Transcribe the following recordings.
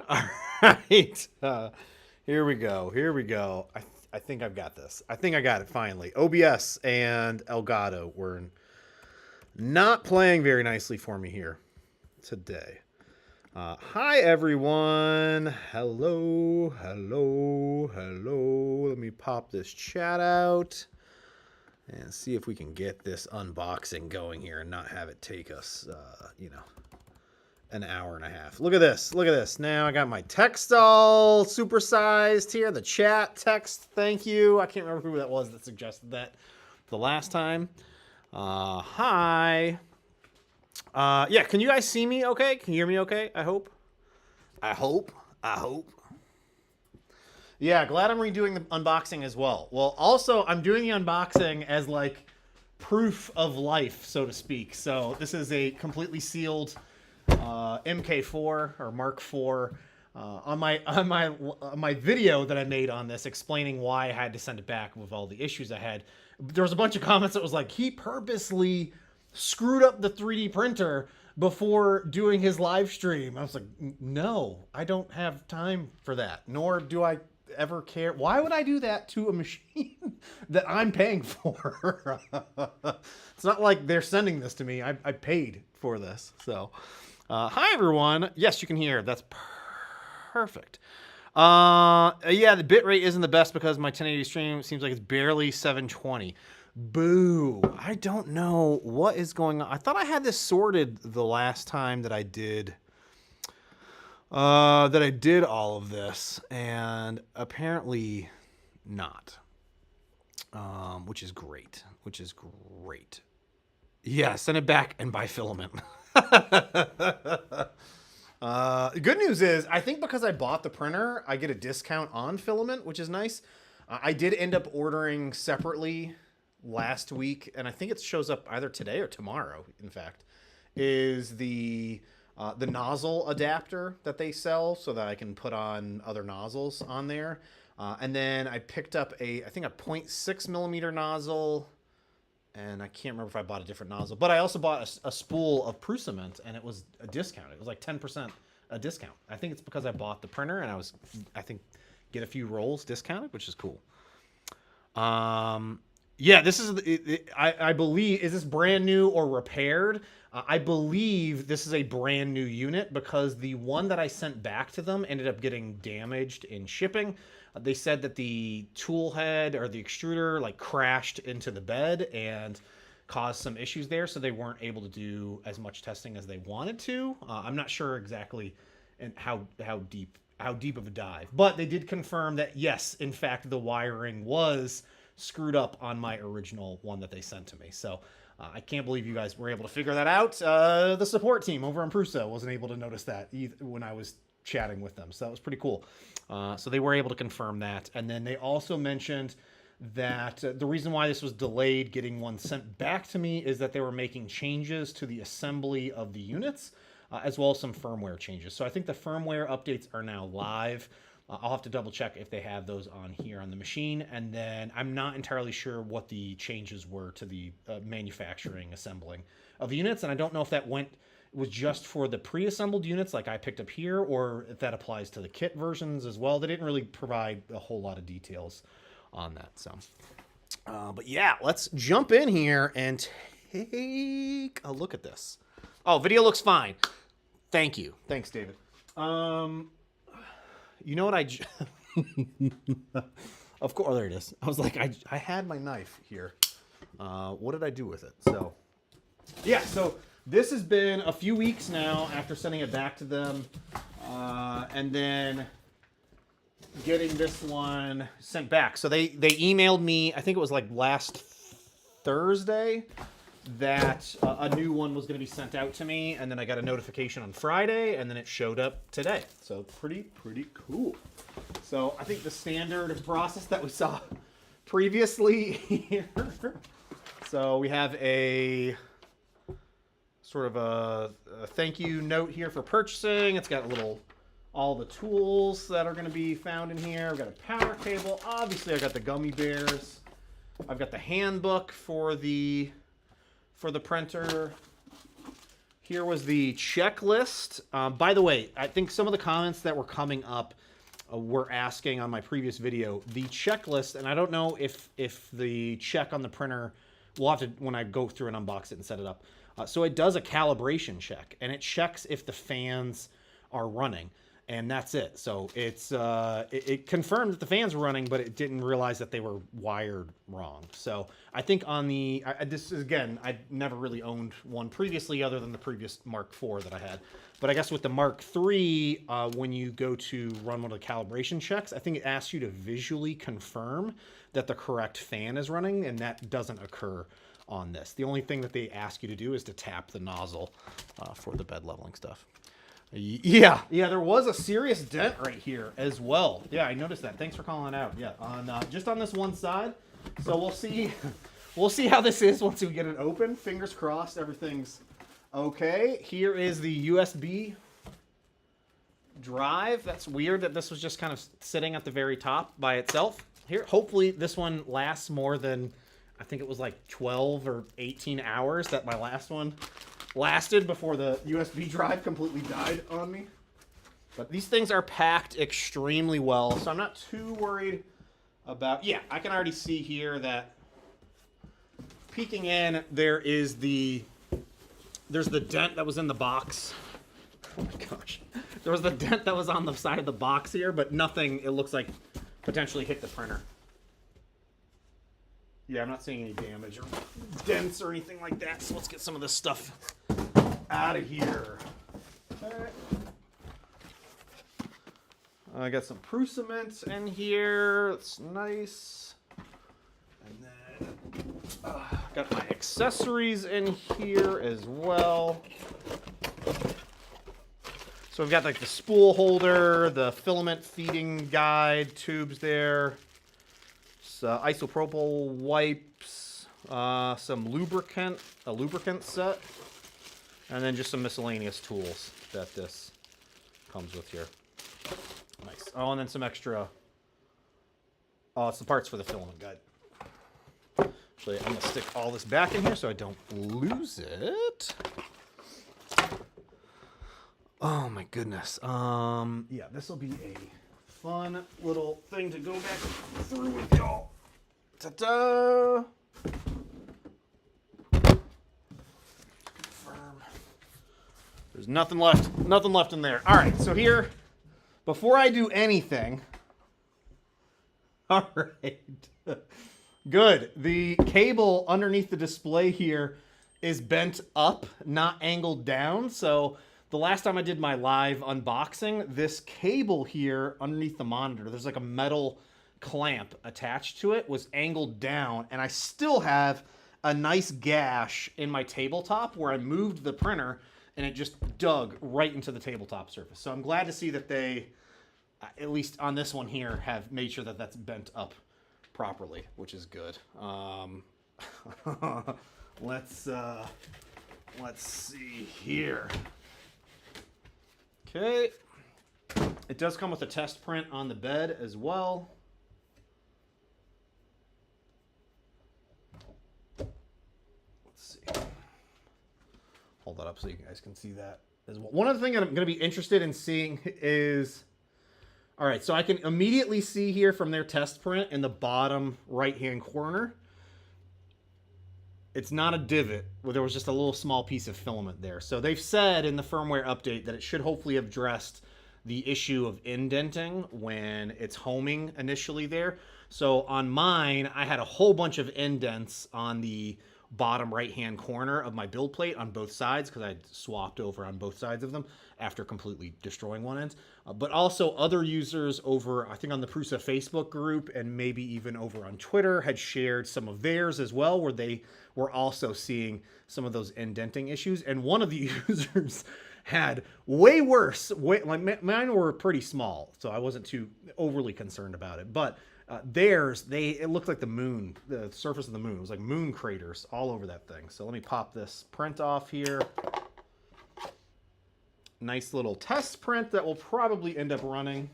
All right. Here we go. Here we go. I think I've got this. I think I got it finally. OBS and Elgato were not playing very nicely for me here today. Hi, everyone. Hello, hello, hello. Let me pop this chat out and see if we can get this unboxing going here and not have it take us, an hour and a half. Look at this. Look at this. Now I got my text all supersized here. The chat text. Thank you. I can't remember who that was that suggested that the last time. Hi. Yeah, can you guys see me okay? Can you hear me okay? I hope. I hope. Yeah, glad I'm redoing the unboxing as well. Well, also, I'm doing the unboxing as like proof of life, so to speak. So this is a completely sealed MK4 or Mark IV. On my video that I made on this, explaining why I had to send it back with all the issues I had, there was a bunch of comments that was like, he purposely screwed up the 3D printer before doing his live stream. I was like, no, I don't have time for that, nor do I ever care. Why would I do that to a machine that I'm paying for? It's not like they're sending this to me. I paid for this. So hi everyone. Yes, you can hear. That's perfect. Yeah, the bitrate isn't the best because my 1080 stream seems like it's barely 720. Boo. I don't know what is going on. I thought I had this sorted the last time that I did all of this, and apparently not. Which is great. Yeah, send it back and buy filament. Good news is, I think because I bought the printer, I get a discount on filament, which is nice. I did end up ordering separately last week, and I think it shows up either today or tomorrow, in fact, is the nozzle adapter that they sell so that I can put on other nozzles on there. And then I picked up I think a 0.6 millimeter nozzle, and I can't remember if I bought a different nozzle, but I also bought a spool of Prusa cement, and it was a discount. It was like 10% a discount. I think it's because I bought the printer, and I think get a few rolls discounted, which is cool. Yeah, this is, I believe, is this brand new or repaired? I believe this is a brand new unit because the one that I sent back to them ended up getting damaged in shipping. They said that the tool head or the extruder like crashed into the bed and caused some issues there, so they weren't able to do as much testing as they wanted to. I'm not sure exactly and how deep of a dive, but they did confirm that yes, in fact, the wiring was screwed up on my original one that they sent to me. So I can't believe you guys were able to figure that out. The support team over in Prusa wasn't able to notice that when I was chatting with them. So that was pretty cool. So they were able to confirm that. And then they also mentioned that the reason why this was delayed getting one sent back to me is that they were making changes to the assembly of the units, as well as some firmware changes. So I think the firmware updates are now live. I'll have to double check if they have those on here on the machine. And then I'm not entirely sure what the changes were to the manufacturing assembling of units. And I don't know if that was just for the pre-assembled units like I picked up here, or if that applies to the kit versions as well. They didn't really provide a whole lot of details on that. So, but yeah, let's jump in here and take a look at this. Oh, video looks fine. Thank you. Thanks, David. You know what of course, oh, there it is. I was like, I had my knife here. What did I do with it? So, yeah, so this has been a few weeks now after sending it back to them. And then getting this one sent back. So they emailed me, I think it was like last Thursday, that a new one was going to be sent out to me, and then I got a notification on Friday, and then it showed up today. So pretty cool. So I think the standard process that we saw previously here. So we have a sort of a thank you note here for purchasing. It's got all the tools that are going to be found in here. I've got a power cable. Obviously, I've got the gummy bears. I've got the handbook for the printer Here was the checklist. By the way, I think some of the comments that were coming up were asking on my previous video, the checklist, and I don't know if the check on the printer, we'll have to, when I go through and unbox it and set it up. So it does a calibration check, and it checks if the fans are running, and that's it. So it's it confirmed that the fans were running, but it didn't realize that they were wired wrong. So I think on the, this is, again, I never really owned one previously other than the previous Mark IV that I had. But I guess with the Mark III, when you go to run one of the calibration checks, I think it asks you to visually confirm that the correct fan is running, and that doesn't occur on this. The only thing that they ask you to do is to tap the nozzle for the bed leveling stuff. Yeah, there was a serious dent right here as well. Yeah, I noticed that. Thanks for calling it out. Yeah, on just on this one side. So we'll see how this is once we get it open. Fingers crossed, everything's okay. Here is the USB drive. That's weird that this was just kind of sitting at the very top by itself. Here, hopefully this one lasts more than, I think it was like 12 or 18 hours that my last one lasted before the USB drive completely died on me. But these things are packed extremely well, so I'm not too worried about, yeah, I can already see here that peeking in, there's the dent that was in the box. Oh my gosh. There was the dent that was on the side of the box here, but nothing, it looks like, potentially hit the printer. Yeah, I'm not seeing any damage or dents or anything like that, so let's get some of this stuff out of here. Okay. I got some Prusa mint in here. It's nice. And then got my accessories in here as well. So we've got like the spool holder, the filament feeding guide tubes there, isopropyl wipes, some lubricant, a lubricant set, and then just some miscellaneous tools that this comes with here. Nice. Oh, and then some extra, it's the parts for the filament guide. Actually, I'm going to stick all this back in here so I don't lose it. Oh my goodness. Yeah, this will be a fun little thing to go back through with y'all. Ta-da! Confirm. There's nothing left in there. All right, so here, before I do anything, all right, good. The cable underneath the display here is bent up, not angled down, so the last time I did my live unboxing, this cable here underneath the monitor, there's like a metal clamp attached to it, was angled down, and I still have a nice gash in my tabletop where I moved the printer and it just dug right into the tabletop surface. So I'm glad to see that they, at least on this one here, have made sure that that's bent up properly, which is good. Let's see here. Okay, it does come with a test print on the bed as well. Let's see. Hold that up so you guys can see that as well. One other thing that I'm going to be interested in seeing is, all right, so I can immediately see here from their test print in the bottom right-hand corner, it's not a divot, where there was just a little small piece of filament there. So they've said in the firmware update that it should hopefully have addressed the issue of indenting when it's homing initially there. So on mine, I had a whole bunch of indents on the bottom right-hand corner of my build plate on both sides because I'd swapped over on both sides of them after completely destroying one end. But also other users over, I think on the Prusa Facebook group and maybe even over on Twitter had shared some of theirs as well, where they were also seeing some of those indenting issues. And one of the users had way worse, like mine were pretty small, so I wasn't too overly concerned about it. But theirs, it looked like the moon, the surface of the moon. It was like moon craters all over that thing. So let me pop this print off here. Nice little test print that will probably end up running.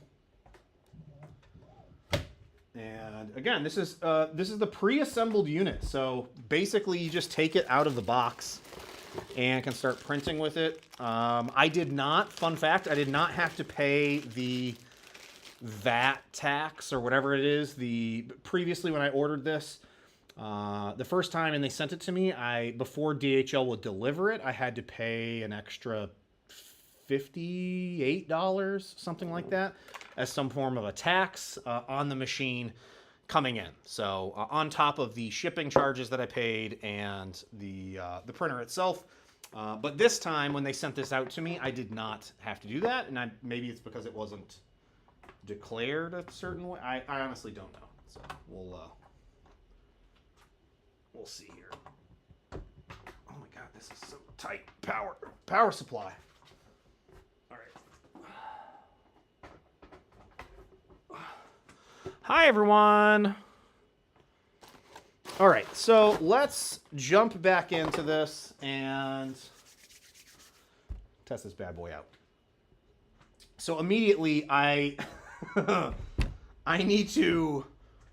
And again, this is the pre-assembled unit. So basically you just take it out of the box and can start printing with it. I did not, fun fact, I did not have to pay the VAT tax or whatever it is. Previously when I ordered this, the first time and they sent it to me, before DHL would deliver it, I had to pay an extra $58, something like that, as some form of a tax on the machine coming in. So on top of the shipping charges that I paid and the printer itself. But this time when they sent this out to me, I did not have to do that. And maybe it's because it wasn't declared a certain way. I honestly don't know. So we'll see here. Oh my God, this is so tight. Power supply. All right. Hi everyone. All right, so let's jump back into this and test this bad boy out. So immediately I need to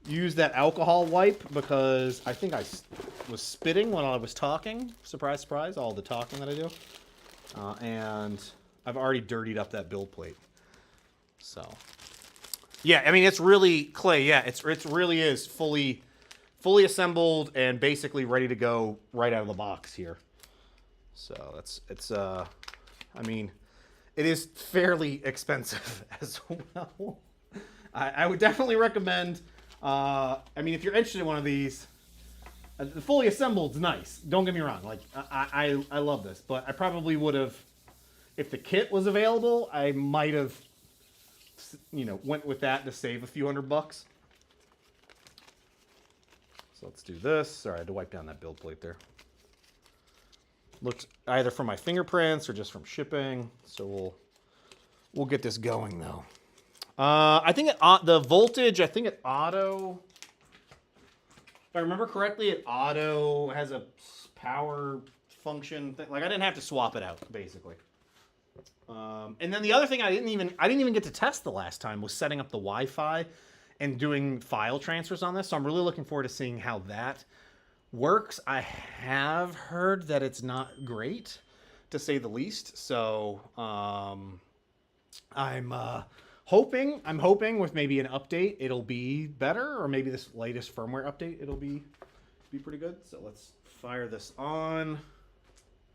use that alcohol wipe because I think I was spitting when I was talking. Surprise, surprise, all the talking that I do. And I've already dirtied up that build plate. So, yeah, I mean, it's really, Clay, yeah, it really is fully assembled and basically ready to go right out of the box here. So I mean, it is fairly expensive as well. I would definitely recommend, I mean, if you're interested in one of these, the fully assembled is nice. Don't get me wrong. Like, I love this, but I probably would have, if the kit was available, I might have, went with that to save a few $100. So let's do this. Sorry, I had to wipe down that build plate there. Looked either from my fingerprints or just from shipping. So we'll get this going though. I think the voltage, I think it auto, if I remember correctly, it auto has a power function thing. Like I didn't have to swap it out basically. And then the other thing I didn't even get to test the last time was setting up the Wi-Fi and doing file transfers on this. So I'm really looking forward to seeing how that works. I have heard that it's not great, to say the least. So I'm hoping with maybe an update it'll be better, or maybe this latest firmware update it'll be pretty good. So let's fire this on.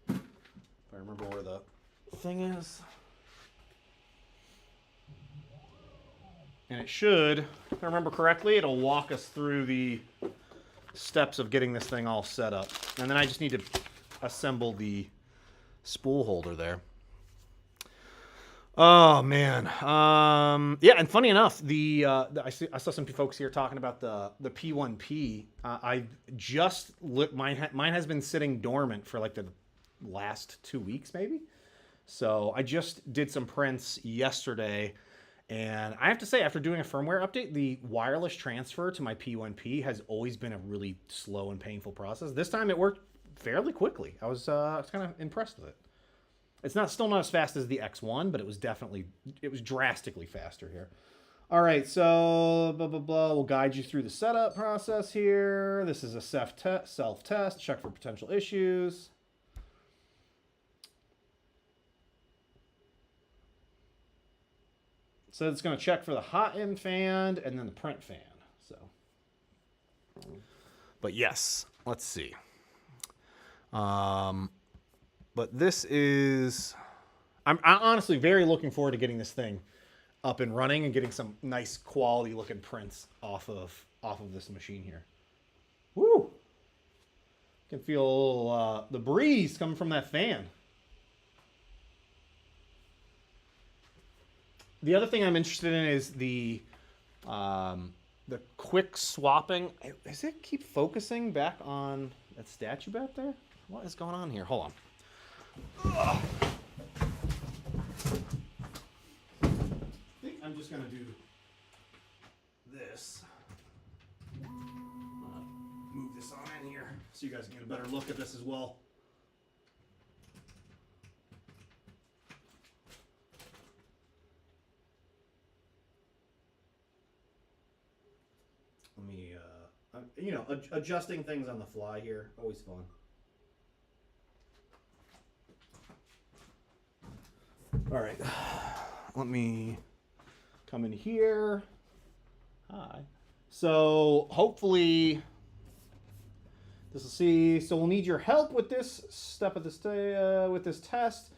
If I remember where the thing is. And it should, if I remember correctly, it'll walk us through the steps of getting this thing all set up. And then I just need to assemble the spool holder there. Oh, man. Yeah, and funny enough, I saw some folks here talking about the P1P. I just mine has been sitting dormant for like the last 2 weeks maybe. So I just did some prints yesterday. And I have to say, after doing a firmware update, the wireless transfer to my P1P has always been a really slow and painful process. This time it worked fairly quickly. I was kind of impressed with it. It's still not as fast as the X1, but it was drastically faster here. All right, so blah, blah, blah. We'll guide you through the setup process here. This is a self-test, check for potential issues. So it's going to check for the hot end fan and then the print fan. So, but yes, let's see. But this is, I'm honestly very looking forward to getting this thing up and running and getting some nice quality looking prints off of this machine here. Woo! Can feel the breeze coming from that fan. The other thing I'm interested in is the quick swapping. Does it keep focusing back on that statue back there? What is going on here? Hold on. Ugh. I think I'm just going to do this. Move this on in here so you guys can get a better look at this as well. Let me, adjusting things on the fly here, always fun. All right, let me come in here. Hi. So hopefully this will see. So we'll need your help with this step of this with this test.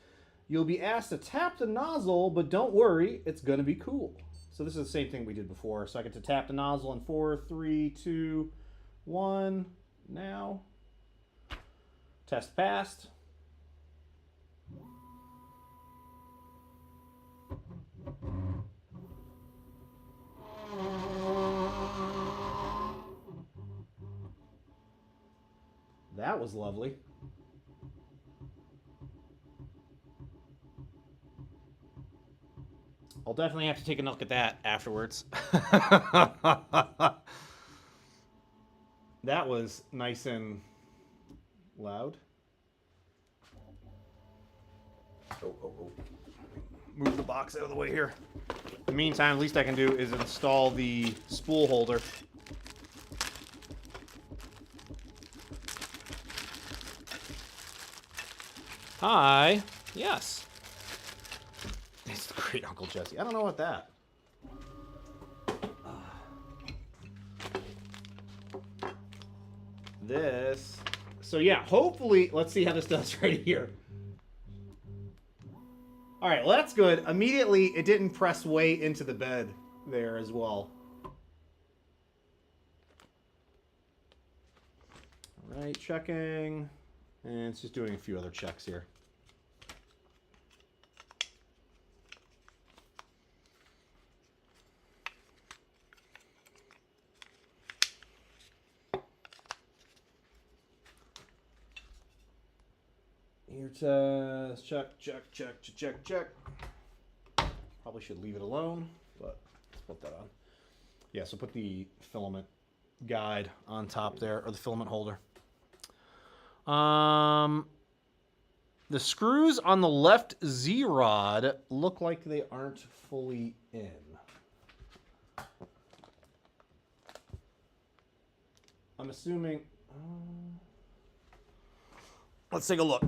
You'll be asked to tap the nozzle, but don't worry, it's gonna be cool. So this is the same thing we did before. So I get to tap the nozzle in 4, 3, 2, 1. Now, test passed. That was lovely. I'll definitely have to take a look at that afterwards. That was nice and loud. Oh. Move the box out of the way here. In the meantime, the least I can do is install the spool holder. Hi. Yes. It's the great Uncle Jesse. I don't know what that. This. So yeah, hopefully, let's see how this does right here. All right, well, that's good. Immediately, it didn't press way into the bed there as well. All right, checking. And it's just doing a few other checks here. Ear test, check. Probably should leave it alone, but let's put that on. Yeah, so put the filament guide on top there, or the filament holder. The screws on the left Z-rod look like they aren't fully in. I'm assuming... let's take a look.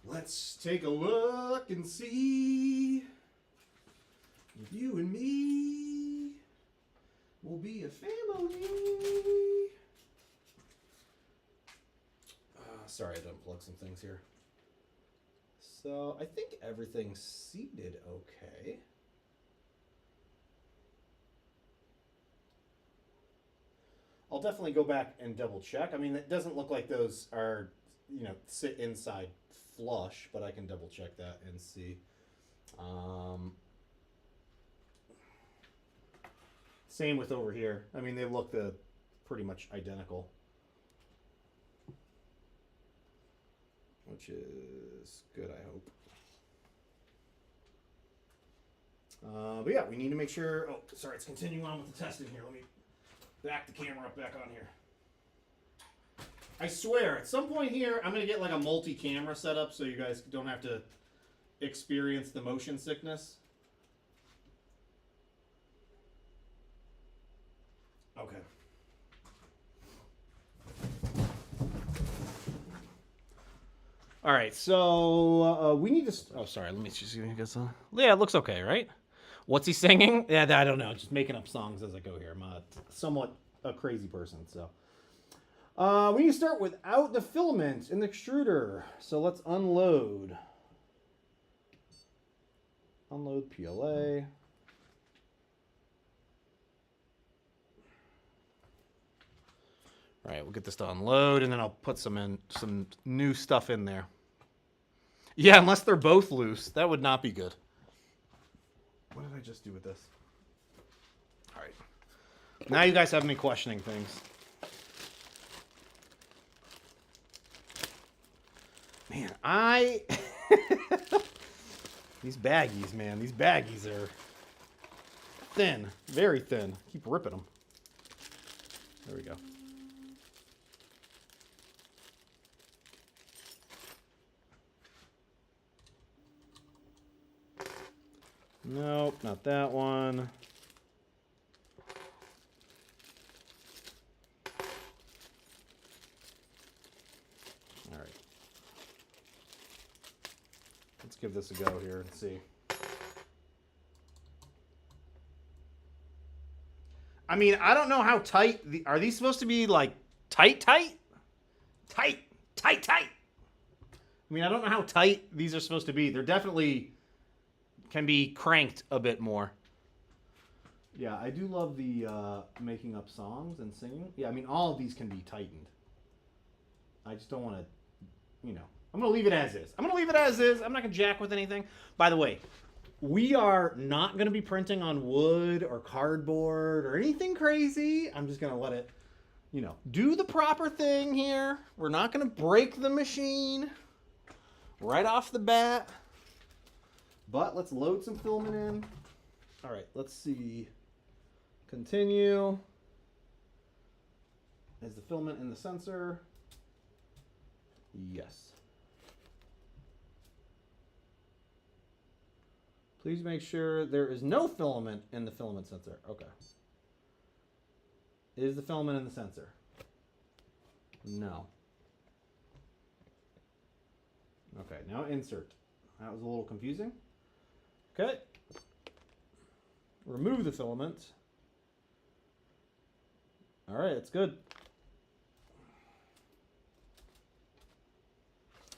Let's take a look and see if you and me will be a family. Sorry, I had to unplug some things here. So I think everything's seated okay. I'll definitely go back and double check. I mean, it doesn't look like those are, sit inside flush, but I can double check that and see. Same with over here. I mean, they look pretty much identical, which is good, I hope. But yeah, we need to make sure. Oh, sorry, it's continuing on with the testing here. Let me back the camera up back on here. I swear, at some point here, I'm going to get like a multi-camera setup so you guys don't have to experience the motion sickness. Okay. All right, so we need to... oh, sorry, let me just get some... yeah, it looks okay, right? What's he singing? Yeah, I don't know. Just making up songs as I go here. I'm somewhat a crazy person, so... we need to start without the filament in the extruder. So let's unload. Unload PLA. All right, we'll get this to unload, and then I'll put some new stuff in there. Yeah, unless they're both loose. That would not be good. What did I just do with this? All right. Now you guys have me questioning things. Man, these baggies, man. These baggies are thin. Very thin. Keep ripping them. There we go. Nope, not that one. All right. give this a go here and see. I mean, I don't know how tight. Are these supposed to be like tight? I mean, I don't know how tight these are supposed to be. They're definitely can be cranked a bit more. Yeah, I do love the making up songs and singing. Yeah, I mean, all of these can be tightened. I just don't want to, you know. I'm going to leave it as is. I'm not going to jack with anything. By the way, we are not going to be printing on wood or cardboard or anything crazy. I'm just going to let it, you know, do the proper thing here. We're not going to break the machine right off the bat. But let's load some filament in. All right, let's see. Continue. Is the filament in the sensor? Yes. Please make sure there is no filament in the filament sensor. Okay. Is the filament in the sensor? No. Okay, now insert. That was a little confusing. Okay. Remove the filament. All right, it's good.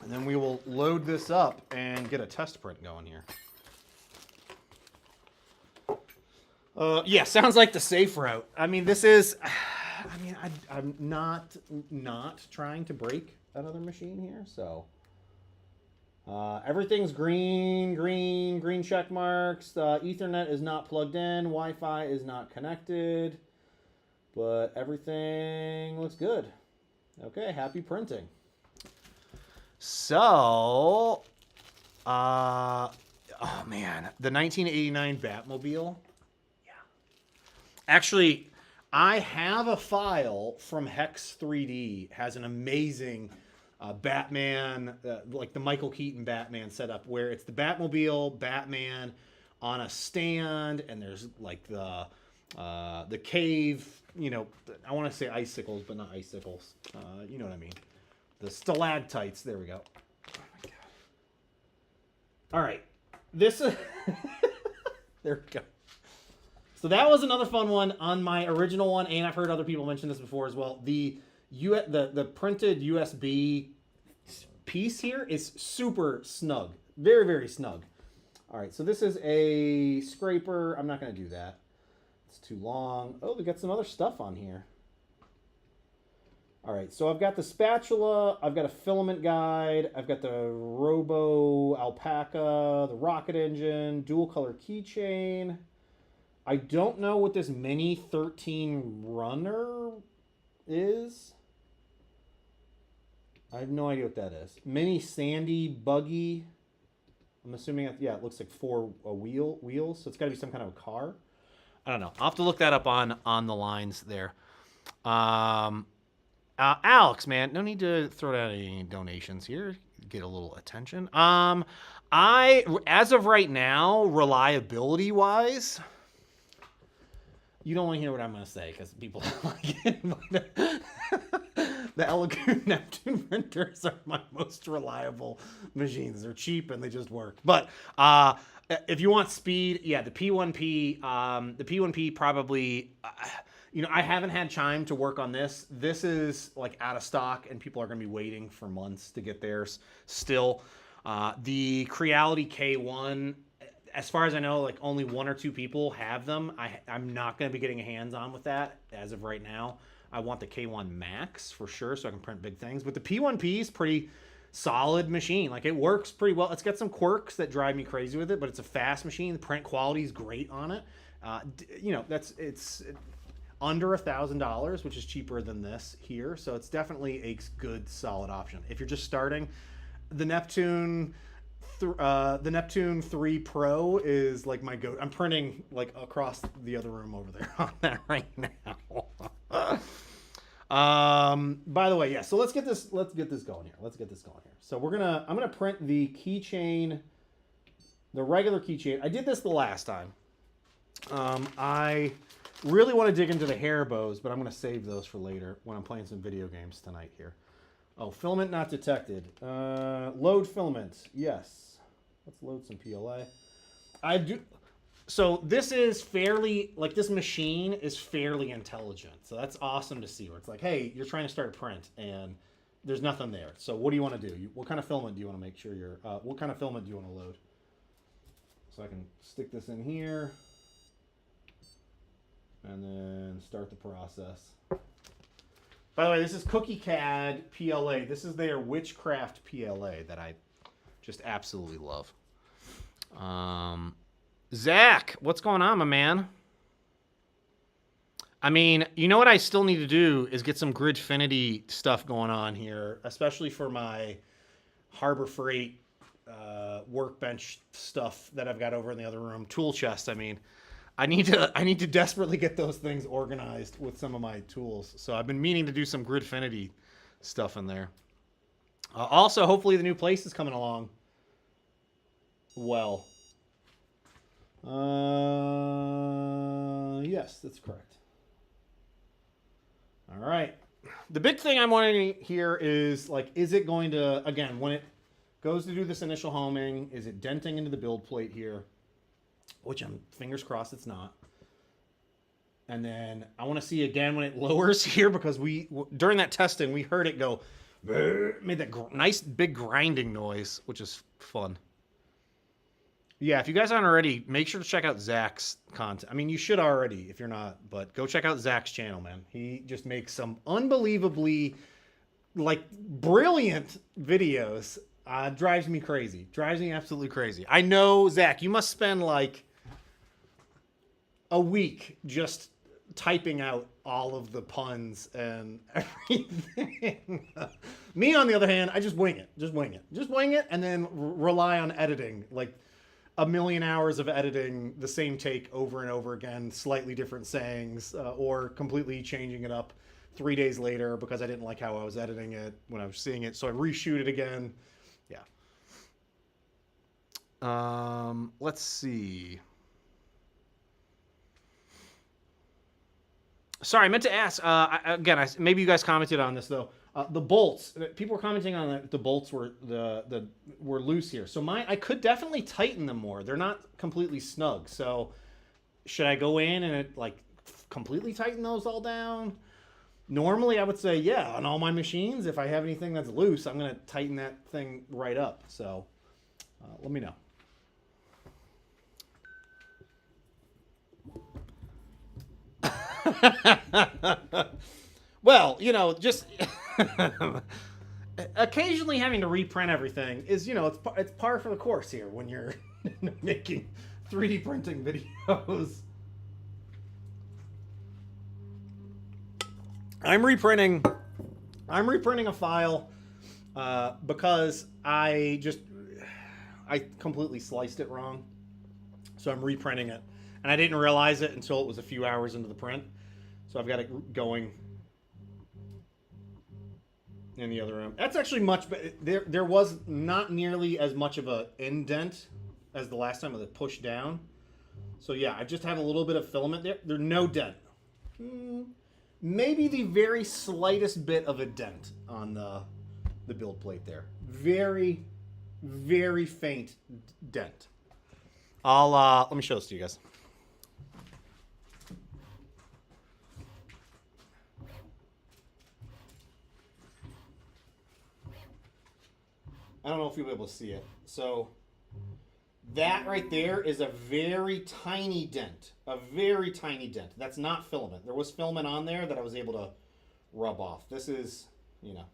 And then we will load this up and get a test print going here. Yeah, sounds like the safe route. I mean, this is, I mean, I'm not trying to break another machine here, so. Everything's green check marks. Ethernet is not plugged in. Wi-Fi is not connected. But everything looks good. Okay, happy printing. So, oh man, the 1989 Batmobile. Yeah. Actually, I have a file from Hex 3D. Has an amazing Batman, like the Michael Keaton Batman setup, where it's the Batmobile, Batman on a stand, and there's like the cave. You know, I want to say icicles, but not icicles. You know what I mean. The stalactites. There we go. Oh my god. All right. This is... There we go. So that was another fun one on my original one, and I've heard other people mention this before as well. The printed USB piece here is super snug. Very, very snug. All right, so this is a scraper. I'm not going to do that. It's too long. Oh, we got some other stuff on here. All right, so I've got the spatula. I've got a filament guide. I've got the Robo Alpaca, the rocket engine, dual color keychain. I don't know what this Mini 13 runner is. I have no idea what that is. Mini Sandy buggy. I'm assuming, yeah, it looks like four wheels, so it's got to be some kind of a car. I don't know. I'll have to look that up on the lines there. Alex, man, no need to throw down any donations here. Get a little attention. As of right now, reliability-wise, you don't want to hear what I'm going to say because people don't like it. The Elegant Neptune printers are my most reliable machines. They're cheap and they just work. But if you want speed, yeah, the P1P probably, you know, I haven't had time to work on this. This is like out of stock and people are going to be waiting for months to get theirs still. The Creality K1, as far as I know, like only one or two people have them. I'm not going to be getting a hands-on with that as of right now. I want the K1 Max for sure so I can print big things. But the P1P is pretty solid machine. Like it works pretty well. It's got some quirks that drive me crazy with it, but it's a fast machine. The print quality is great on it. You know, it's under $1,000, which is cheaper than this here. So it's definitely a good, solid option. If you're just starting, the Neptune 3 Pro is like my go. I'm printing like across the other room over there on that right now. By the way, yeah. So let's get this going here. So I'm gonna print the keychain, the regular keychain. I did this the last time. I really want to dig into the hair bows, but I'm gonna save those for later when I'm playing some video games tonight here. Oh, filament not detected. Load filament. Yes. Let's load some PLA. I do. So this is fairly, like, this machine is fairly intelligent. So that's awesome to see, where it's like, hey, you're trying to start a print and there's nothing there. So what do you want to do? What kind of filament do you want to make sure you're, what kind of filament do you want to load? So I can stick this in here and then start the process. By the way, this is CookieCAD PLA. This is their Witchcraft PLA that I just absolutely love. Zach, what's going on, my man? I mean, you know what I still need to do is get some Gridfinity stuff going on here, especially for my Harbor Freight workbench stuff that I've got over in the other room. Tool chest, I mean. I need to desperately get those things organized with some of my tools. So I've been meaning to do some Gridfinity stuff in there. Also, hopefully the new place is coming along well. Yes, that's correct. All right. The big thing I'm wondering here is, like, is it going to, again, when it goes to do this initial homing, is it denting into the build plate here? Which I'm fingers crossed it's not. And then I want to see again when it lowers here, because during that testing we heard it go, made that nice big grinding noise, which is fun. Yeah, if you guys aren't already, make sure to check out Zach's content. I mean, you should already if you're not, but go check out Zach's channel, man. He just makes some unbelievably, like, brilliant videos. Drives me crazy. Drives me absolutely crazy. I know, Zach, you must spend like a week just typing out all of the puns and everything. Me, on the other hand, I just wing it. Just wing it, and then rely on editing. Like a million hours of editing the same take over and over again, slightly different sayings, or completely changing it up 3 days later because I didn't like how I was editing it when I was seeing it. So I reshoot it again. Let's see. Sorry, I meant to ask, maybe you guys commented on this though. The bolts, people were commenting on that the bolts were were loose here. So I could definitely tighten them more. They're not completely snug. So should I go in and completely tighten those all down? Normally I would say, yeah, on all my machines, if I have anything that's loose, I'm going to tighten that thing right up. So let me know. Well, you know, just occasionally having to reprint everything is, you know, it's par for the course here when you're making 3D printing videos. I'm reprinting a file because I completely sliced it wrong. So I'm reprinting it. And I didn't realize it until it was a few hours into the print. So I've got it going in the other room. That's actually much better. There was not nearly as much of an indent as the last time with it pushed down. So yeah, I just had a little bit of filament there. There's no dent. Maybe the very slightest bit of a dent on the build plate there. Very, very faint dent. Let me show this to you guys. I don't know if you'll be able to see it. So that right there is a very tiny dent. A very tiny dent. That's not filament. There was filament on there that I was able to rub off. This is, you know,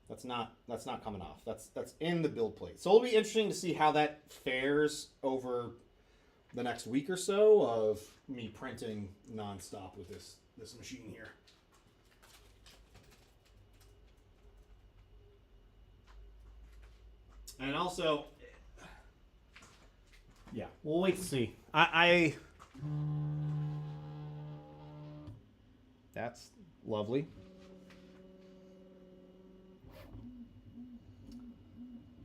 that's not coming off. That's in the build plate. So it'll be interesting to see how that fares over the next week or so of me printing nonstop with this machine here. And also, yeah, we'll wait to see. That's lovely.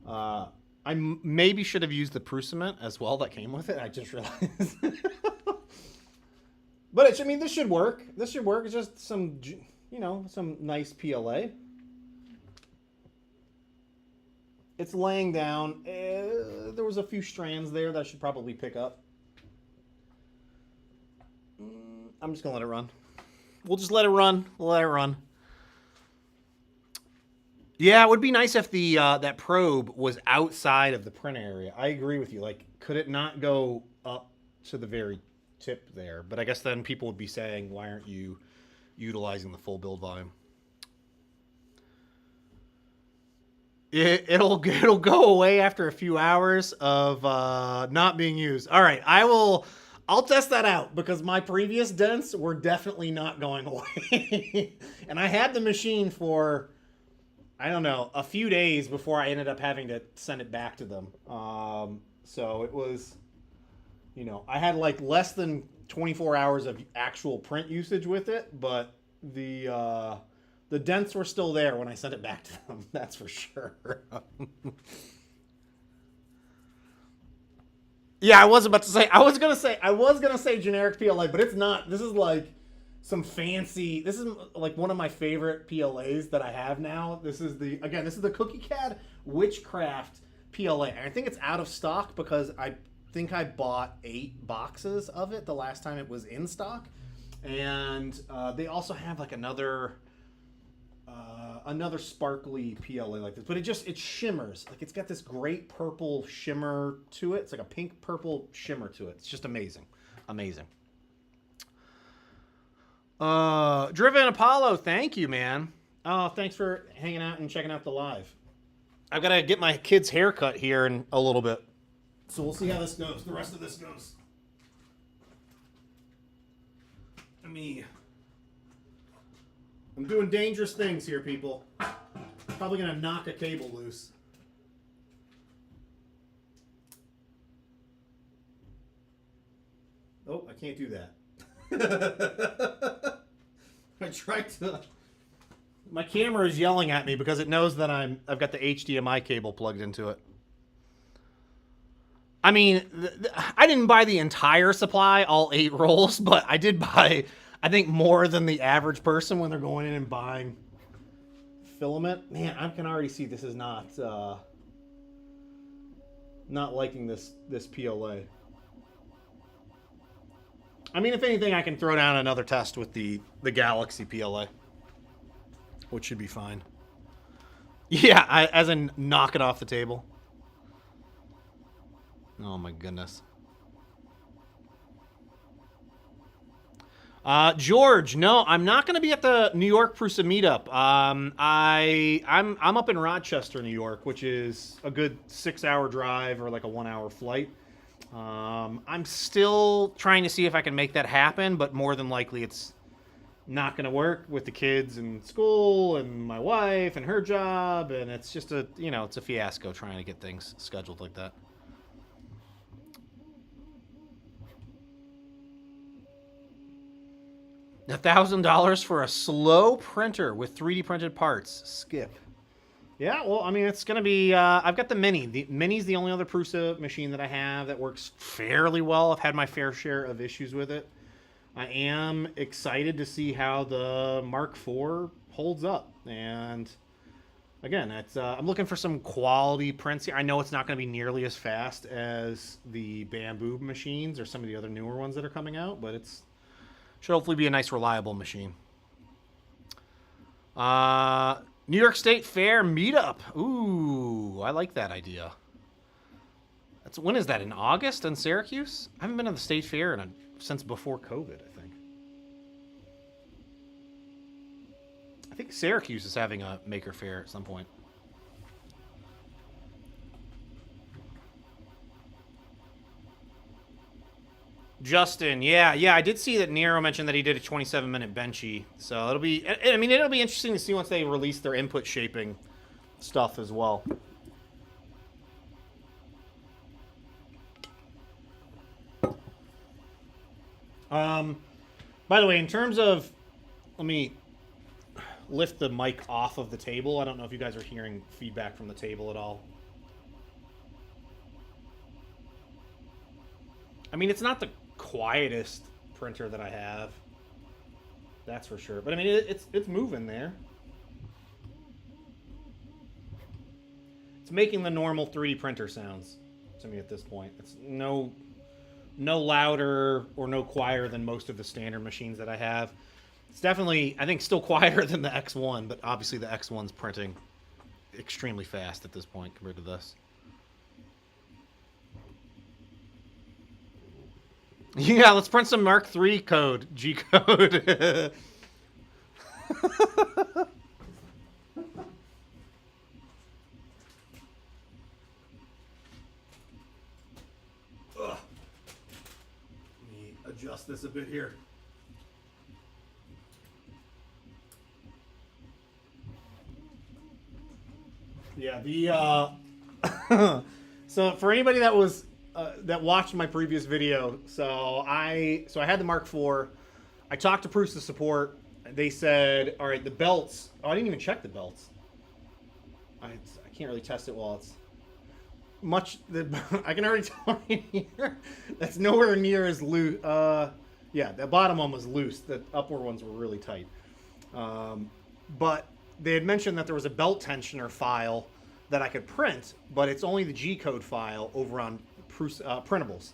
I maybe should have used the Prusa cement as well that came with it. I just realized. But I mean, this should work. This should work. It's just some, you know, some nice PLA. It's laying down. There was a few strands there that I should probably pick up. I'm just gonna let it run. We'll just let it run. We'll let it run. Yeah, it would be nice if the that probe was outside of the print area. I agree with you. Like, could it not go up to the very tip there? But I guess then people would be saying, why aren't you utilizing the full build volume? It'll go away after a few hours of not being used. All right, I'll test that out because my previous dents were definitely not going away. And I had the machine for, I don't know, a few days before I ended up having to send it back to them. So it was, I had like less than 24 hours of actual print usage with it, but the dents were still there when I sent it back to them. That's for sure. Yeah, I was about to say. I was gonna say generic PLA, but it's not. This is like some fancy. This is like one of my favorite PLAs that I have now. This is the Cookie Cat Witchcraft PLA. I think it's out of stock because I think I bought 8 boxes of it the last time it was in stock, and they also have like another sparkly PLA like this, but it shimmers. Like, it's got this great purple shimmer to it. It's like a pink purple shimmer to it. It's just amazing. Driven Apollo, thank you, man. Oh, thanks for hanging out and checking out the live. I've got to get my kid's haircut here in a little bit, so we'll see how this goes. The rest of this goes. I'm doing dangerous things here, people. Probably gonna knock a cable loose. Oh, I can't do that. I tried to. My camera is yelling at me because it knows that I've got the HDMI cable plugged into it. I mean, I didn't buy the entire supply, all 8 rolls, but I did buy, I think, more than the average person when they're going in and buying filament. Man, I can already see this is not liking this PLA. I mean, if anything, I can throw down another test with the Galaxy PLA, which should be fine. Yeah, as in knock it off the table. Oh my goodness. George, no, I'm not going to be at the New York Prusa meetup. I'm up in Rochester, New York, which is a good 6-hour drive or like a 1-hour flight. I'm still trying to see if I can make that happen, but more than likely it's not going to work with the kids in school and my wife and her job, and it's just it's a fiasco trying to get things scheduled like that. $1,000 for a slow printer with 3D printed parts. Skip. Yeah, well, I mean, it's going to be... I've got the Mini. The Mini's the only other Prusa machine that I have that works fairly well. I've had my fair share of issues with it. I am excited to see how the Mark IV holds up. And, again, I'm looking for some quality prints here. I know it's not going to be nearly as fast as the Bamboo machines or some of the other newer ones that are coming out, but it's... should hopefully be a nice, reliable machine. New York State Fair meetup. Ooh, I like that idea. When is that? In August in Syracuse? I haven't been to the State Fair since before COVID, I think. I think Syracuse is having a maker fair at some point. Justin, yeah, I did see that Nero mentioned that he did a 27-minute benchy, so it'll be interesting to see once they release their input shaping stuff as well. By the way, in terms of, let me lift the mic off of the table. I don't know if you guys are hearing feedback from the table at all. I mean, it's not the quietest printer that I have, that's for sure, but I mean it's moving there. It's making the normal 3D printer sounds to me at this point. It's no louder or no quieter than most of the standard machines that I have. It's definitely, I think, still quieter than the X1, but obviously the X1's printing extremely fast at this point compared to this. Yeah, let's print some Mark III code, G code. Let me adjust this a bit here. Yeah, the so for anybody that was that watched my previous video, so I had the Mark IV. I talked to Prusa support. They said, all right, the belts. Oh, I didn't even check the belts. I can't really test it while it's much. I can already tell right here that's nowhere near as loose. Yeah, the bottom one was loose. The upward ones were really tight. But they had mentioned that there was a belt tensioner file that I could print, but it's only the G code file over on printables.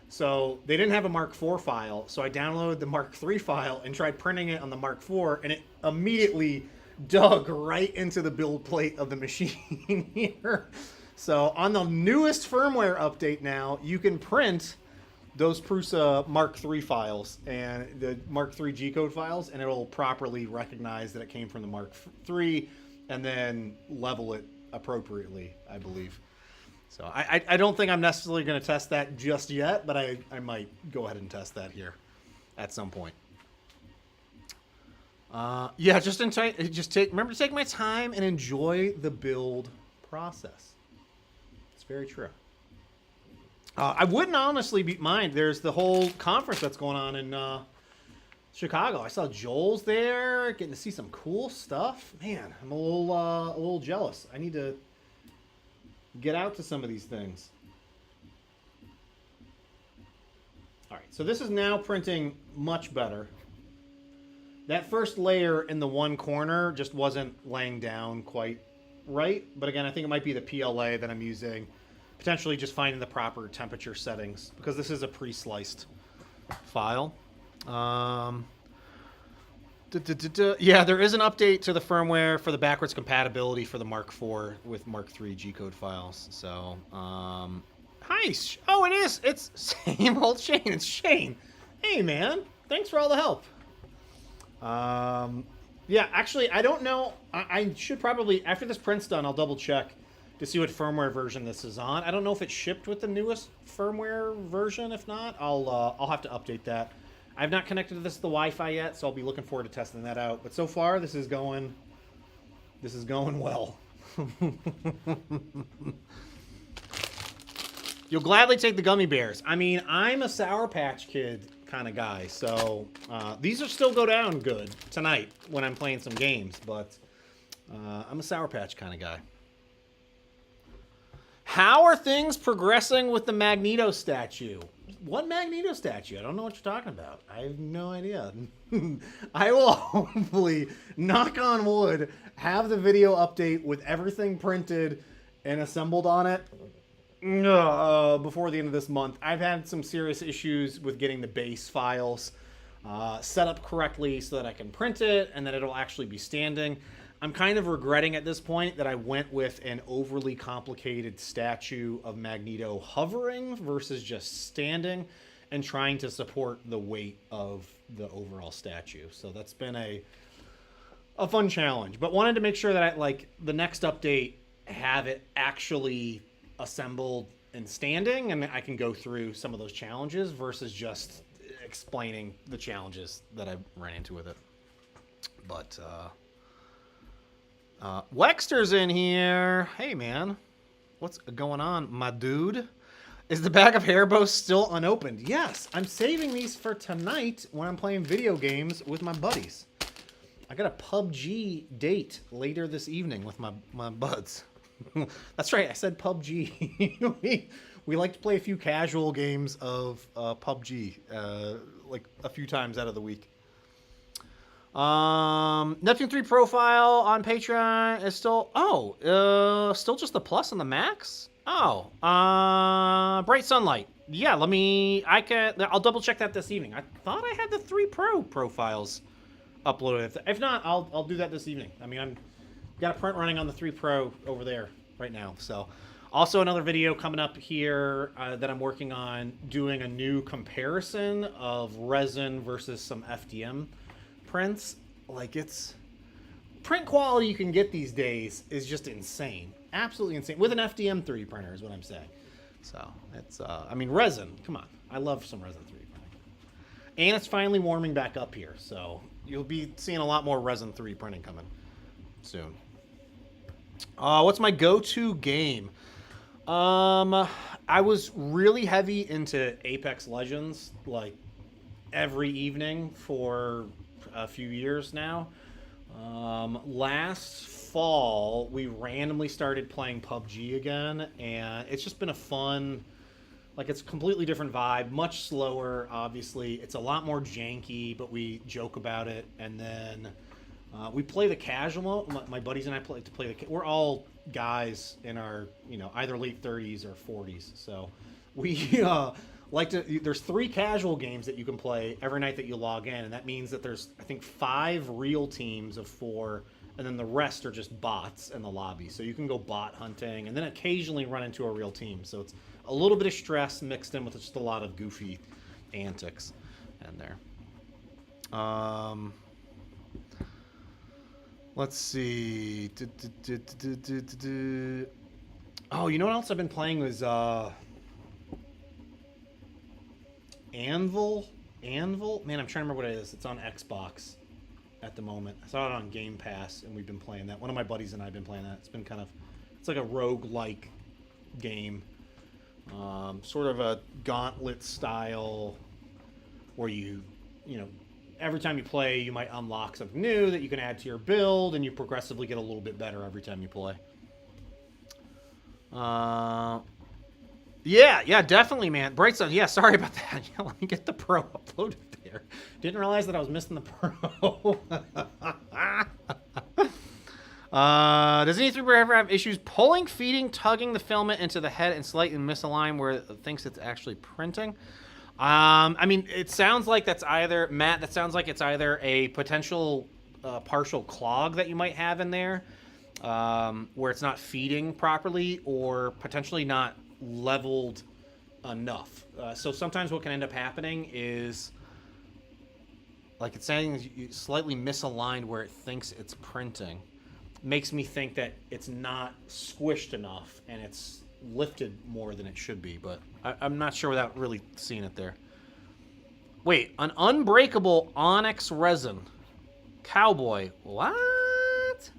So they didn't have a Mark IV file, so I downloaded the Mark III file and tried printing it on the Mark IV, and it immediately dug right into the build plate of the machine here. So on the newest firmware update now, you can print those Prusa Mark III files and the Mark III G code files, and it'll properly recognize that it came from the Mark III and then level it appropriately, I believe. So I don't think I'm necessarily going to test that just yet, but I might go ahead and test that here at some point. Yeah, remember to take my time and enjoy the build process. It's very true. I wouldn't honestly mind. There's the whole conference that's going on in Chicago. I saw Joel's there, getting to see some cool stuff. Man, I'm a little jealous. I need to get out to some of these things. All right, so this is now printing much better. That first layer in the one corner just wasn't laying down quite right. But again, I think it might be the PLA that I'm using. Potentially just finding the proper temperature settings, because this is a pre-sliced file. Yeah, there is an update to the firmware for the backwards compatibility for the Mark IV with Mark III G code files. So, hi. Oh, it is. It's same old Shane. It's Shane. Hey, man. Thanks for all the help. Yeah, actually, I don't know. I should probably, after this print's done, I'll double check to see what firmware version this is on. I don't know if it shipped with the newest firmware version. If not, I'll have to update that. I've not connected this to the Wi-Fi yet, so I'll be looking forward to testing that out. But so far, this is going well. You'll gladly take the gummy bears. I mean, I'm a Sour Patch Kid kind of guy, so these will still go down good tonight when I'm playing some games. But I'm a Sour Patch kind of guy. How are things progressing with the Magneto statue? What Magneto statue? I don't know what you're talking about. I have no idea. I will hopefully, knock on wood, have the video update with everything printed and assembled on it before the end of this month. I've had some serious issues with getting the base files set up correctly so that I can print it and that it'll actually be standing. I'm kind of regretting at this point that I went with an overly complicated statue of Magneto hovering versus just standing and trying to support the weight of the overall statue. So that's been a fun challenge, but wanted to make sure that the next update have it actually assembled and standing, and I can go through some of those challenges versus just explaining the challenges that I ran into with it. But Wexter's in here. Hey, man. What's going on, my dude? Is the bag of Haribo still unopened? Yes. I'm saving these for tonight when I'm playing video games with my buddies. I got a PUBG date later this evening with my buds. That's right. I said PUBG. we like to play a few casual games of PUBG like a few times out of the week. Neptune 3 profile on Patreon is still still just the plus and the max. Bright Sunlight. Yeah, I'll double check that this evening. I thought I had the 3 Pro profiles uploaded. If not, I'll do that this evening. I mean, I'm got a print running on the 3 Pro over there right now. So, also another video coming up here that I'm working on, doing a new comparison of resin versus some FDM prints. Like, it's print quality you can get these days is just insane, absolutely insane, with an FDM 3D printer is what I'm saying. So it's I mean, resin, come on, I love some resin 3D printing, and it's finally warming back up here, so you'll be seeing a lot more resin 3D printing coming soon. What's my go-to game? I was really heavy into Apex Legends, like every evening for a few years now. Last fall, we randomly started playing PUBG again, and it's just been a fun, like, it's a completely different vibe, much slower, obviously. It's a lot more janky, but we joke about it, and then we play the casual. My buddies and I play the. We're all guys in our, either late 30s or 40s. So we like to. There's 3 casual games that you can play every night that you log in, and that means that there's, I think, 5 real teams of 4, and then the rest are just bots in the lobby. So you can go bot hunting, and then occasionally run into a real team. So it's a little bit of stress mixed in with just a lot of goofy antics in there. Let's see. Oh, you know what else I've been playing was Anvil. Man, I'm trying to remember what it is. It's on Xbox at the moment. I saw it on Game Pass, and we've been playing that. One of my buddies and I have been playing that. It's been it's like a rogue-like game. Sort of a gauntlet style where you every time you play, you might unlock something new that you can add to your build, and you progressively get a little bit better every time you play. Yeah, definitely, man. Bright Sun, yeah, sorry about that. Yeah, let me get the Pro uploaded there. Didn't realize that I was missing the Pro. Does any 3D ever have issues pulling, feeding, tugging the filament into the head and slightly misalign where it thinks it's actually printing? I mean, it sounds like that's either, Matt, that sounds like it's either a potential partial clog that you might have in there, where it's not feeding properly, or potentially not leveled enough. So sometimes what can end up happening is, like it's saying, you slightly misaligned where it thinks it's printing. Makes me think that it's not squished enough and it's lifted more than it should be, but I'm not sure without really seeing it there. Wait, an unbreakable onyx resin. Cowboy. What?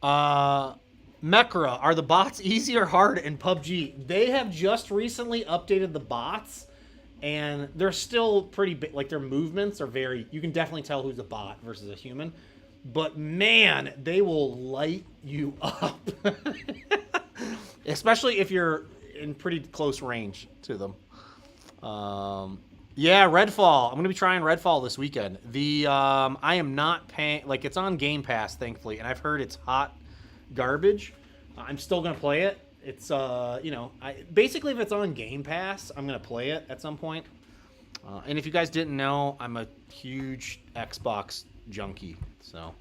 Mekra, are the bots easy or hard in PUBG? They have just recently updated the bots, and they're still pretty big. Like, their movements are very, you can definitely tell who's a bot versus a human. But man, they will light you up. Especially if you're in pretty close range to them. Yeah, Redfall. I'm going to be trying Redfall this weekend. I am not paying, like, it's on Game Pass, thankfully, and I've heard it's hot garbage. I'm still going to play it. It's, basically if it's on Game Pass, I'm going to play it at some point. And if you guys didn't know, I'm a huge Xbox junkie, so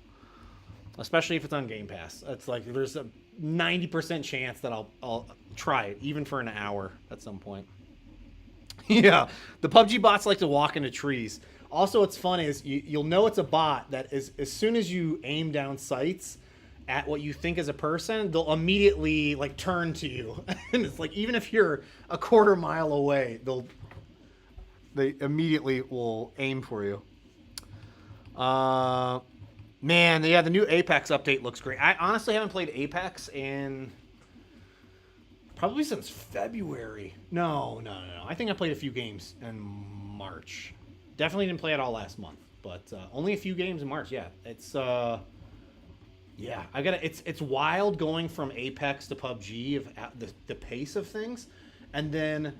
especially if it's on Game Pass, it's like there's a 90% chance that I'll try it, even for an hour at some point. Yeah, the PUBG bots like to walk into trees. Also, what's fun is you'll know it's a bot that is, as soon as you aim down sights at what you think is a person, they'll immediately like turn to you. And it's like, even if you're a quarter mile away, they immediately will aim for you. Man, yeah, the new Apex update looks great. I honestly haven't played Apex in probably since February. No. I think I played a few games in March. Definitely didn't play it all last month, but only a few games in March. Yeah, it's it's wild going from Apex to PUBG of the pace of things, and then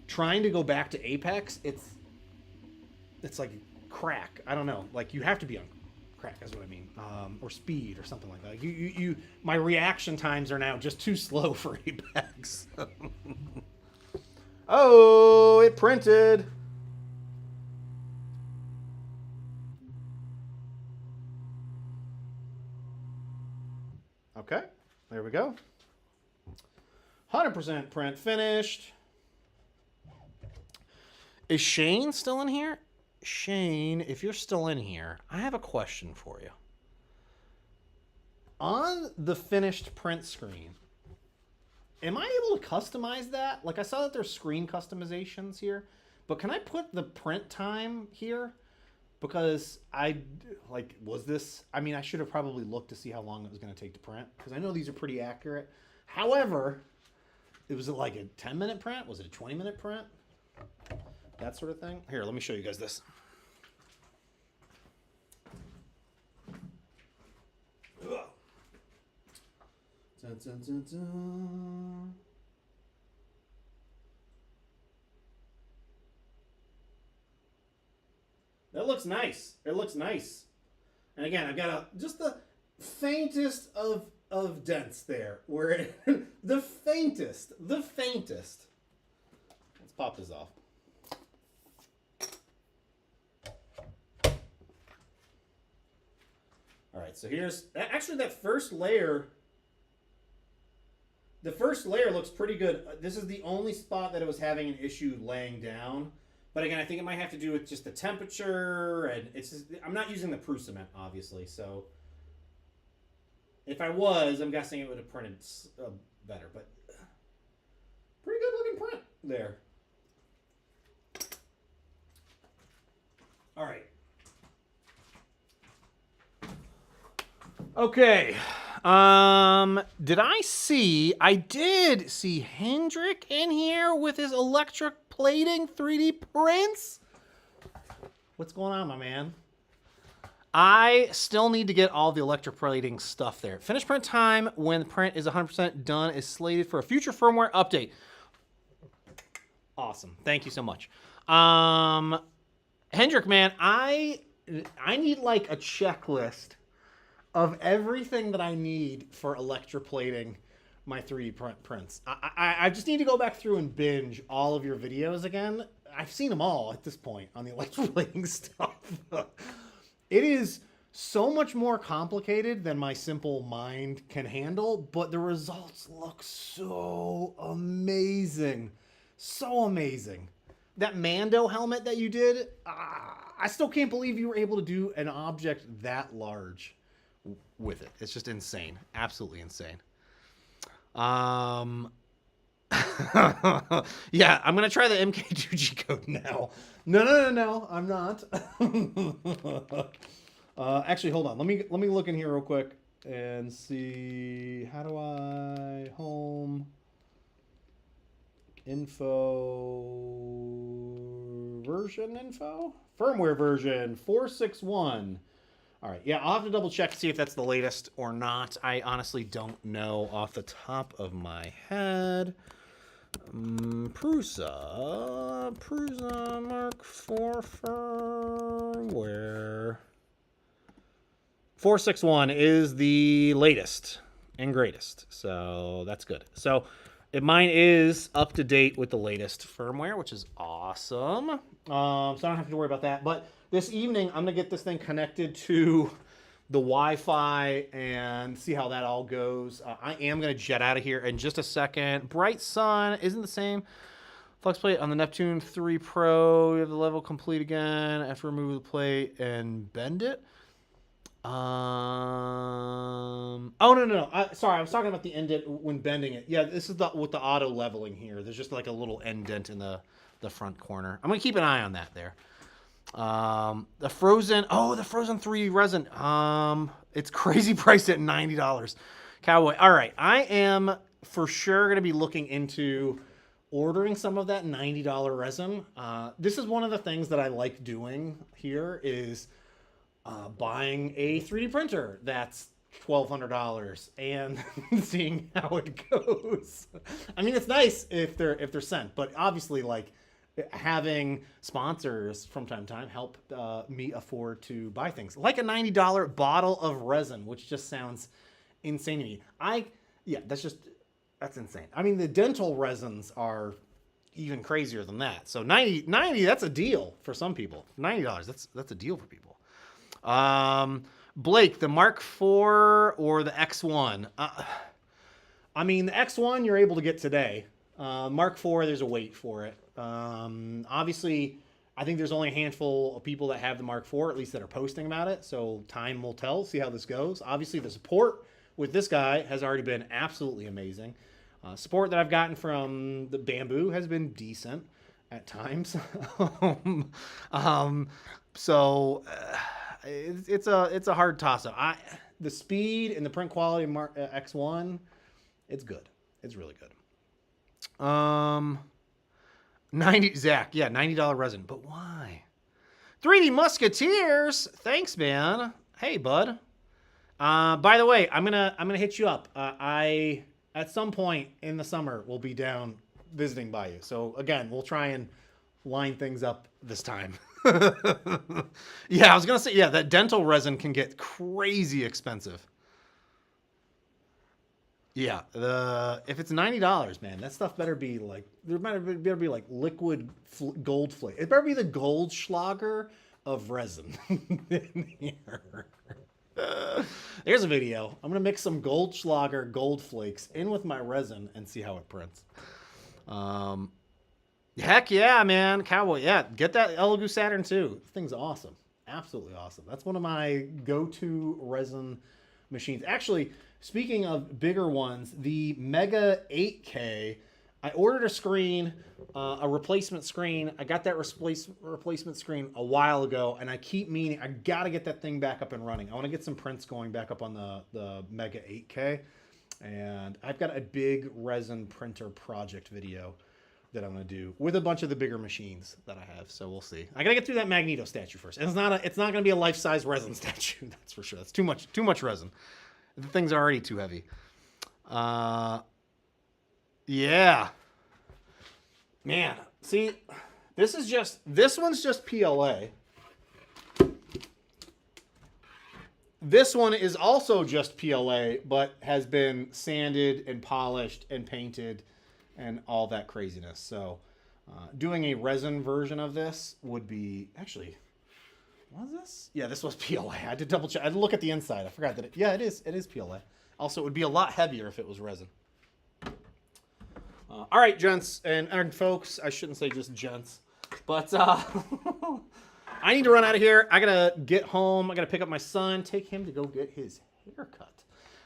trying to go back to Apex. It's like crack. I don't know. Like, you have to be on crack, is what I mean. Or speed or something like that. My reaction times are now just too slow for Apex. Oh, it printed. Okay, there we go. 100% print finished. Is Shane still in here? Shane, if you're still in here, I have a question for you. On the finished print screen, am I able to customize that? Like, I saw that there's screen customizations here, but can I put the print time here? Because I should have probably looked to see how long it was going to take to print, because I know these are pretty accurate. However, was it like a 10-minute print? Was it a 20-minute print? That sort of thing. Here, let me show you guys this. Dun, dun, dun, dun. That looks nice. It looks nice. And again, I've got just the faintest of dents there. Where the faintest. Let's pop this off. All right, so here's actually that first layer. The first layer looks pretty good. This is the only spot that it was having an issue laying down. But again, I think it might have to do with just the temperature, and it's just, I'm not using the Prusa cement, obviously. So if I was, I'm guessing it would have printed better. But pretty good looking print there. All right. Okay. I did see Hendrik in here with his electric plating 3D prints. What's going on, my man? I still need to get all the electric plating stuff there. Finish print time when the print is 100% done is slated for a future firmware update. Awesome. Thank you so much. Hendrik, man, I need like a checklist of everything that I need for electroplating my 3D prints. I just need to go back through and binge all of your videos again. I've seen them all at this point on the electroplating stuff. It is so much more complicated than my simple mind can handle, but the results look so amazing. So amazing. That Mando helmet that you did, I still can't believe you were able to do an object that large with it. It's just insane. Absolutely insane. Yeah, I'm gonna try the MK2G code now. No, I'm not. Actually, hold on. Let me look in here real quick and see, how do I home info version info firmware version 461. All right, yeah, I'll have to double check to see if that's the latest or not. I honestly don't know off the top of my head. Prusa MK4 firmware 461 is the latest and greatest, so that's good. So mine is up to date with the latest firmware, which is awesome. So I don't have to worry about that. But this evening, I'm going to get this thing connected to the Wi-Fi and see how that all goes. I am going to jet out of here in just a second. Bright Sun isn't the same. Flex plate on the Neptune 3 Pro. You have the level complete again after remove the plate and bend it. Oh, no. Sorry, I was talking about the indent when bending it. Yeah, this is with the auto leveling here. There's just like a little indent in the front corner. I'm going to keep an eye on that there. The Frozen 3 resin. It's crazy priced at $90. Cowboy. All right, I am for sure going to be looking into ordering some of that $90 resin. This is one of the things that I like doing here is buying a 3D printer that's $1,200 and seeing how it goes. I mean, it's nice if they're sent, but obviously, like, having sponsors from time to time help me afford to buy things like a $90 bottle of resin, which just sounds insane to me. Yeah, that's insane. I mean, the dental resins are even crazier than that. So 90, that's a deal for some people. $90, that's a deal for people. Blake, the Mark IV or the X1? I mean, the X1 you're able to get today. Mark IV, there's a wait for it. Obviously, I think there's only a handful of people that have the Mark IV, at least that are posting about it. So time will tell, see how this goes. Obviously, the support with this guy has already been absolutely amazing. Support that I've gotten from the Bamboo has been decent at times. It's a hard toss-up. The speed and the print quality of X1, it's good. It's really good. 90 Zach, yeah, $90 resin, but why? 3D Musketeers, thanks, man. Hey, bud. By the way, I'm gonna hit you up. I at some point in the summer will be down visiting by you. So again, we'll try and line things up this time. Yeah, I was gonna say, yeah, that dental resin can get crazy expensive. Yeah, if it's $90, man, that stuff better be like, better be like liquid gold flake. It better be the Goldschlager of resin in here. There's a video. I'm gonna mix some Goldschlager gold flakes in with my resin and see how it prints. Heck yeah, man, Cowboy. Yeah, get that Elegoo Saturn 2. This thing's awesome, absolutely awesome. That's one of my go-to resin machines. Actually, speaking of bigger ones, the Mega 8K. I ordered a screen, a replacement screen. I got that replacement screen a while ago, and I keep meaning I got to get that thing back up and running. I want to get some prints going back up on the Mega 8K, and I've got a big resin printer project video that I'm going to do with a bunch of the bigger machines that I have. So we'll see. I got to get through that Magneto statue first. And it's not going to be a life-size resin statue. That's for sure. That's too much resin. The thing's already too heavy. Yeah. Man, see, this one's just PLA. This one is also just PLA, but has been sanded and polished and painted and all that craziness. So doing a resin version of this would be, actually, was this? Yeah, this was PLA. I had to double check. I had to look at the inside. I forgot that it is PLA. Also, it would be a lot heavier if it was resin. All right, gents and folks. I shouldn't say just gents, but I need to run out of here. I gotta get home. I gotta pick up my son, take him to go get his haircut.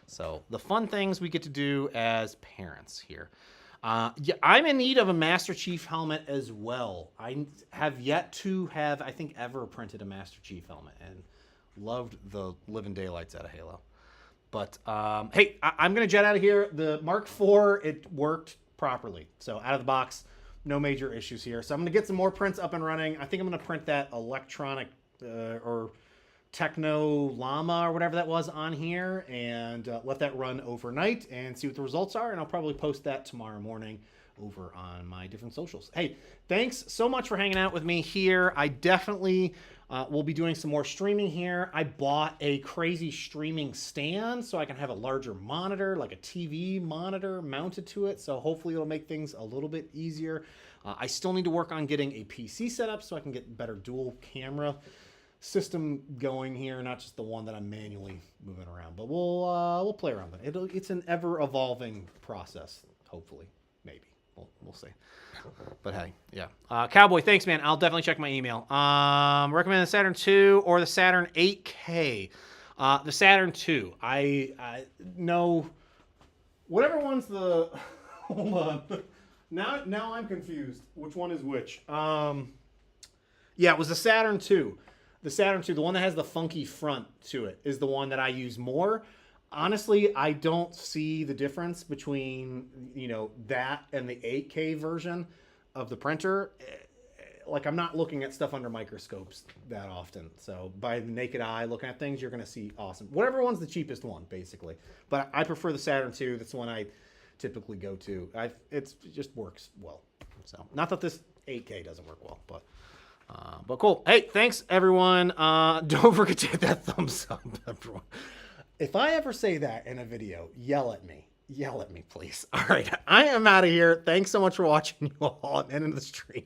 So the fun things we get to do as parents here. Yeah, I'm in need of a Master Chief helmet as well. I have yet to have, I think, ever printed a Master Chief helmet, and loved the living daylights out of Halo. But hey, I'm gonna jet out of here. The Mark IV, it worked properly. So out of the box, no major issues here. So I'm gonna get some more prints up and running. I think I'm gonna print that electronic or Techno Llama or whatever that was on here, and let that run overnight and see what the results are. And I'll probably post that tomorrow morning over on my different socials. Hey, thanks so much for hanging out with me here. I definitely will be doing some more streaming here. I bought a crazy streaming stand so I can have a larger monitor, like a TV monitor mounted to it. So hopefully it'll make things a little bit easier. I still need to work on getting a PC set up so I can get better dual camera system going here, not just the one that I'm manually moving around. But we'll play around with it. It's an ever-evolving process, hopefully, maybe. We'll see. But hey, yeah. Cowboy, thanks, man. I'll definitely check my email. Recommend the Saturn 2 or the Saturn 8K. The Saturn 2. I know whatever one's the hold on. Now I'm confused. Which one is which? Yeah, it was the Saturn 2. The Saturn 2, the one that has the funky front to it, is the one that I use more. Honestly, I don't see the difference between, that and the 8K version of the printer. Like, I'm not looking at stuff under microscopes that often. So by the naked eye looking at things, you're going to see awesome. Whatever one's the cheapest one, basically. But I prefer the Saturn 2. That's the one I typically go to. It just works well. So not that this 8K doesn't work well, but cool. Hey, thanks everyone. Don't forget to hit that thumbs up, everyone. If I ever say that in a video, yell at me. Yell at me, please. All right, I am out of here. Thanks so much for watching, you all, and end of the stream.